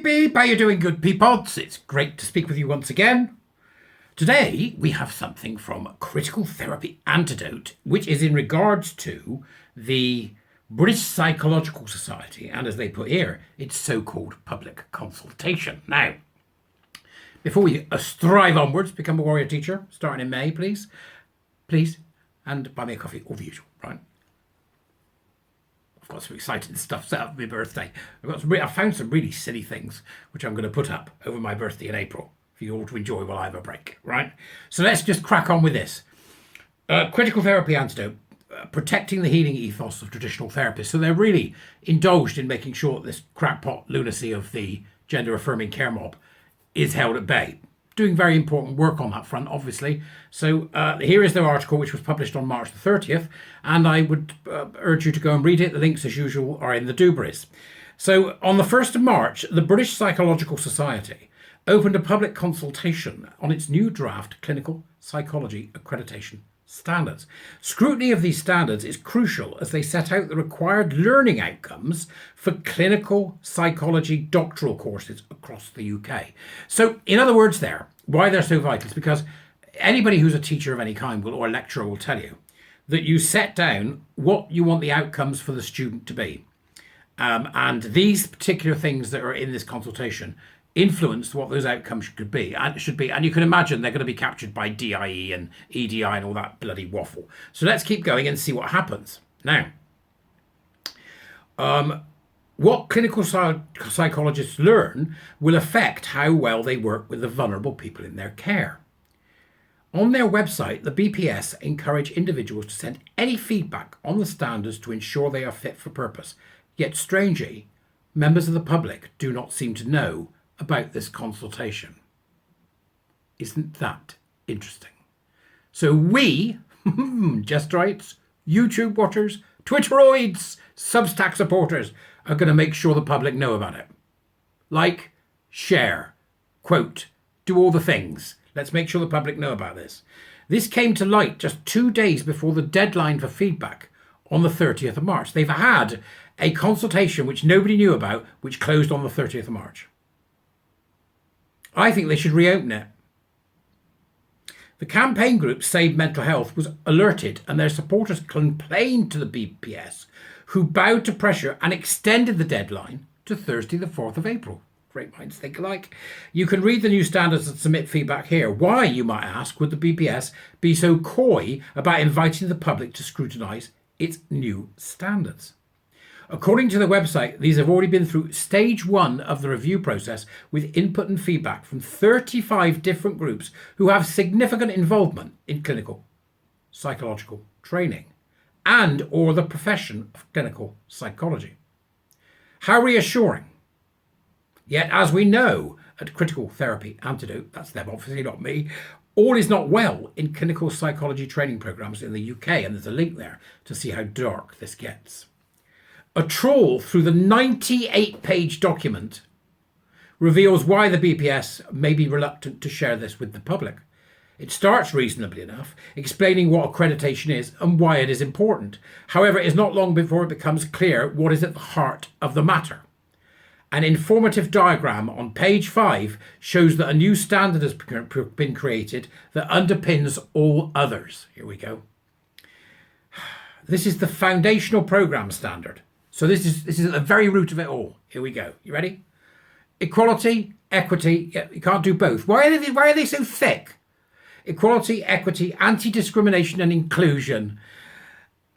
beep, beep. How you doing, good peapods? It's great to speak with you once again. Today, we have something from Critical Therapy Antidote, which is in regards to the British Psychological Society, and as they put here, its so-called public consultation. Now, before we strive onwards, become a warrior teacher, starting in May, please, and buy me a coffee, all the usual, right? I've got some exciting stuff set up for my birthday. I've found some really silly things, which I'm going to put up over my birthday in April, for you all to enjoy while I have a break, right? So let's just crack on with this. Critical Therapy Antidote, protecting the healing ethos of traditional therapists. So they're really indulged in making sure that this crackpot lunacy of the gender-affirming care mob is held at bay. Doing very important work on that front, obviously. So here is their article, which was published on March the 30th, and I would urge you to go and read it. The links, as usual, are in the doobries. So on the 1st of March, the British Psychological Society opened a public consultation on its new draft clinical psychology accreditation standards. Scrutiny of these standards is crucial as they set out the required learning outcomes for clinical psychology doctoral courses across the UK. So, in other words there, why they're so vital is because anybody who's a teacher of any kind or a lecturer will tell you that you set down what you want the outcomes for the student to be. And these particular things that are in this consultation influenced what those outcomes should be, and you can imagine they're going to be captured by DIE and EDI and all that bloody waffle. So let's keep going and see what happens. Now, what clinical psychologists learn will affect how well they work with the vulnerable people in their care. On their website, the BPS encourage individuals to send any feedback on the standards to ensure they are fit for purpose. Yet strangely, members of the public do not seem to know about this consultation. Isn't that interesting? So we, Jesterites, YouTube watchers, Twitteroids, Substack supporters are going to make sure the public know about it. Like, share, quote, do all the things. Let's make sure the public know about this. This came to light just 2 days before the deadline for feedback on the 30th of March. They've had a consultation which nobody knew about, which closed on the 30th of March. I think they should reopen it. The campaign group Save Mental Health was alerted and their supporters complained to the BPS, who bowed to pressure and extended the deadline to Thursday the 4th of April. Great minds think alike. You can read the new standards and submit feedback here. Why, you might ask, would the BPS be so coy about inviting the public to scrutinise its new standards? According to the website, these have already been through stage 1 of the review process with input and feedback from 35 different groups who have significant involvement in clinical psychological training and or the profession of clinical psychology. How reassuring. Yet, as we know at Critical Therapy Antidote, that's them obviously, not me, all is not well in clinical psychology training programs in the UK, and there's a link there to see how dark this gets. A trawl through the 98-page document reveals why the BPS may be reluctant to share this with the public. It starts reasonably enough, explaining what accreditation is and why it is important. However, it is not long before it becomes clear what is at the heart of the matter. An informative diagram on page 5 shows that a new standard has been created that underpins all others. Here we go. This is the foundational program standard. So this is at the very root of it all. Here we go. You ready? Equality, equity. Yeah, you can't do both. Why are they so thick? Equality, equity, anti-discrimination and inclusion.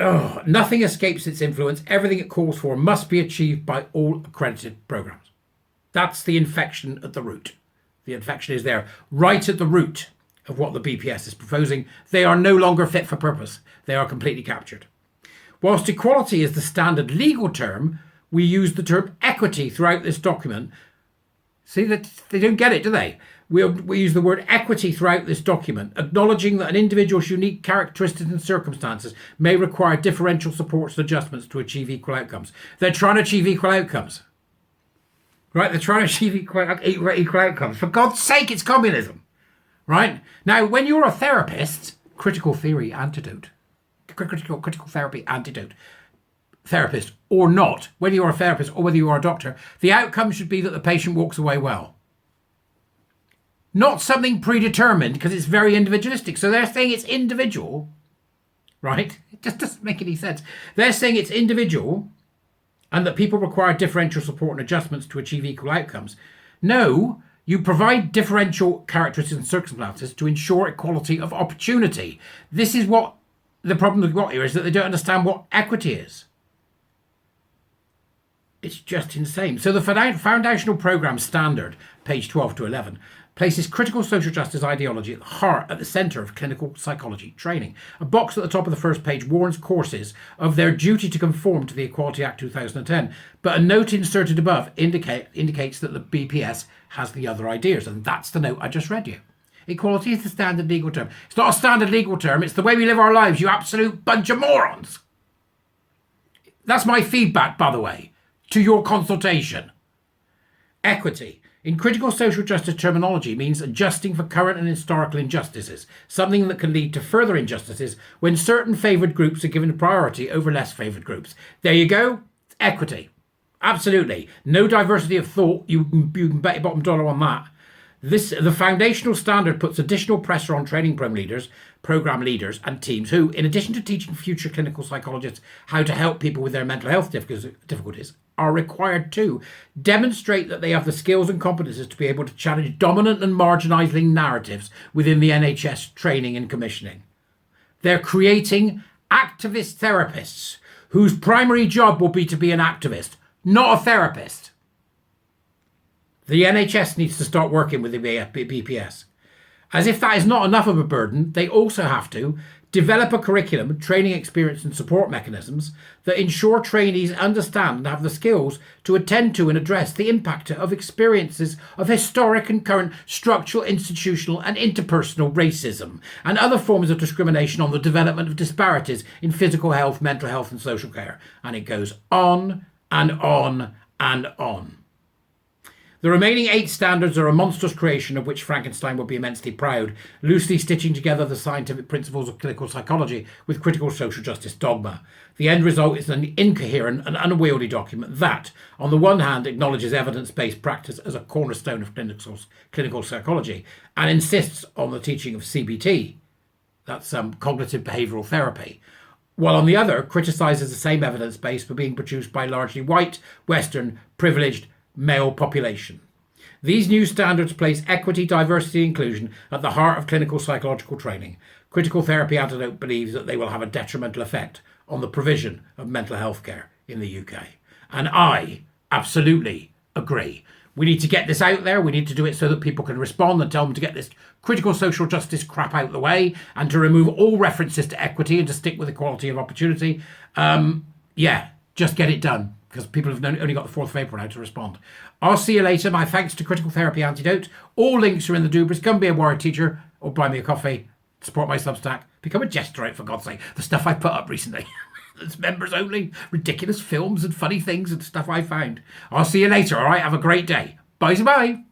Oh, nothing escapes its influence. Everything it calls for must be achieved by all accredited programs. That's the infection at the root. The infection is there, right at the root of what the BPS is proposing. They are no longer fit for purpose. They are completely captured. Whilst equality is the standard legal term, we use the term equity throughout this document. See, that they don't get it, do they? We use the word equity throughout this document, acknowledging that an individual's unique characteristics and circumstances may require differential supports and adjustments to achieve equal outcomes. They're trying to achieve equal outcomes. Right? They're trying to achieve equal outcomes. For God's sake, it's communism. Right? Now, when you're a therapist, critical therapy antidote therapist or not, whether you're a therapist or whether you are a doctor, the outcome should be that the patient walks away well. Not something predetermined, because it's very individualistic. So they're saying it's individual, right? It just doesn't make any sense. They're saying it's individual and that people require differential support and adjustments to achieve equal outcomes. No, you provide differential characteristics and circumstances to ensure equality of opportunity. This is what the problem they've got here is, that they don't understand what equity is. It's just insane. So the foundational program standard, page 12 to 11, places critical social justice ideology at the heart, at the centre of clinical psychology training. A box at the top of the first page warns courses of their duty to conform to the Equality Act 2010, but a note inserted above indicates that the BPS has the other ideas, and that's the note I just read you. Equality is the standard legal term. It's not a standard legal term, it's the way we live our lives, you absolute bunch of morons. That's my feedback, by the way, to your consultation. Equity in critical social justice terminology means adjusting for current and historical injustices, something that can lead to further injustices when certain favoured groups are given priority over less favoured groups. There you go. It's equity. Absolutely. No diversity of thought. You can bet your bottom dollar on that. The foundational standard puts additional pressure on training program leaders and teams who, in addition to teaching future clinical psychologists how to help people with their mental health difficulties, are required to demonstrate that they have the skills and competences to be able to challenge dominant and marginalising narratives within the NHS training and commissioning. They're creating activist therapists whose primary job will be to be an activist, not a therapist. The NHS needs to start working with the BPS. As if that is not enough of a burden, they also have to develop a curriculum, training experience and support mechanisms that ensure trainees understand and have the skills to attend to and address the impact of experiences of historic and current structural, institutional and interpersonal racism and other forms of discrimination on the development of disparities in physical health, mental health and social care. And it goes on and on and on. The remaining 8 standards are a monstrous creation of which Frankenstein would be immensely proud, loosely stitching together the scientific principles of clinical psychology with critical social justice dogma. The end result is an incoherent and unwieldy document that, on the one hand, acknowledges evidence-based practice as a cornerstone of clinical psychology and insists on the teaching of CBT, that's cognitive behavioural therapy, while on the other criticises the same evidence base for being produced by largely white, Western, privileged, male population. These new standards place equity, diversity, inclusion at the heart of clinical psychological training. Critical Therapy Antidote believes that they will have a detrimental effect on the provision of mental health care in the UK. And I absolutely agree. We need to get this out there. We need to do it so that people can respond and tell them to get this critical social justice crap out of the way and to remove all references to equity and to stick with equality of opportunity. Just get it done, because people have only got the 4th of April now to respond. I'll see you later. My thanks to Critical Therapy Antidote. All links are in the doobers. Come be a warrior teacher or buy me a coffee. Support my Substack. Become a Jesterite, for God's sake. The stuff I put up recently. It's members only. Ridiculous films and funny things and stuff I found. I'll see you later, all right? Have a great day. Bye-bye.